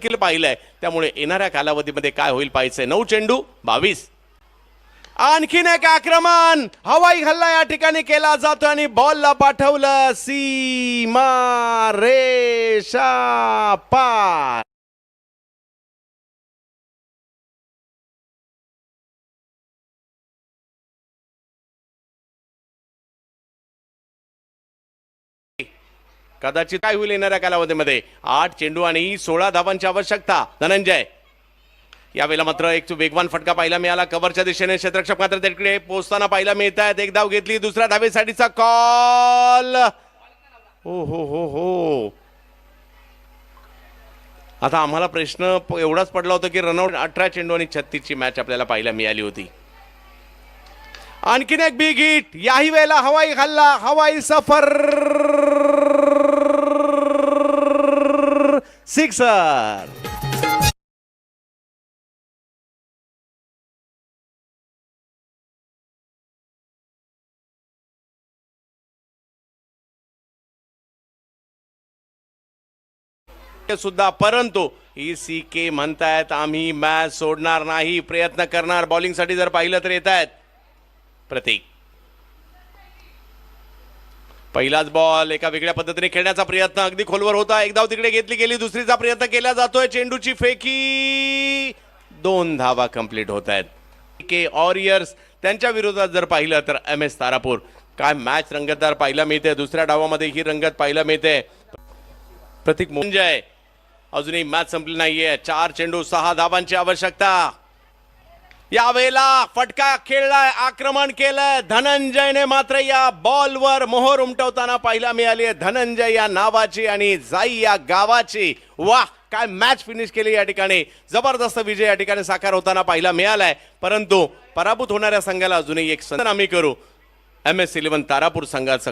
देखील पाहिलंय, त्यामुळे येणाऱ्या कालावधीमध्ये काय होईल पाहायचंय. 9 चेंडू 22. आणखीन एक आक्रमण, हवाई हल्ला या ठिकाणी केला जातो आणि बॉलला पाठवलं सीमा रेषा पार. कदाचित काय होईल येणाऱ्या कालावधीमध्ये. 8 चेंडू आणि 16 धावांची आवश्यकता. धनंजय यावेळेला मात्र एक वेगवान फटका पाहायला मिळाला कव्हरच्या दिशेने. क्षेत्ररक्षक मात्र तिकडे पोहोचताना पाहायला मिळत आहेत. एक धाव घेतली, दुसऱ्या धावेसाठीचा कॉल. हो हो हो हो, आता आम्हाला प्रश्न एवढाच पडला होता की रनआउट 18 चेंडू आणि 36 ची मॅच आपल्याला पाहायला मिळाली होती. आणखीन एक बिग हिट, याही वेळेला हवाई हल्ला, हवाई सफर, सिक्सर. सुद्धा, परंतु ECK म्हणतायत आम्ही मॅच सोडणार नाही, प्रयत्न करणार. बॉलिंग साठी जर पाहिलं तर येत आहेत प्रतीक. पहिलाच बॉल एका वेगळ्या पद्धतीने खेळण्याचा प्रयत्न अगदी खोलवर होता. एक धाव तिकडे घेतली गेली, दुसरीचा प्रयत्न केला जातोय. चेंडूची फेकी, 2 धावा कंप्लीट होत आहेत. के वॉरियर्स त्यांच्या विरोधात जर पाहिलं तर MS तारापूर. काय मॅच रंगतदार पाहायला मिळते. दुसऱ्या डावामध्ये ही रंगत पाहायला मिळते. प्रतीक मुंजय, अजूनही मॅच संपली नाहीये. 4 चेंडू 6 धावांची आवश्यकता. यावेळेला फटका खेळलाय, आक्रमण केलंय. धनंजयने मात्र या बॉलवर मोहर उमटवताना पाहायला मिळाली. धनंजय या नावाची आणि जाई या गावाची. वाह, काय मॅच फिनिश केली या ठिकाणी. जबरदस्त विजय या ठिकाणी साकार होताना पाहायला मिळालाय. परंतु पराभूत होणाऱ्या संघाला अजूनही एक संधी आम्ही करू. MS11 तारापूर संघाचं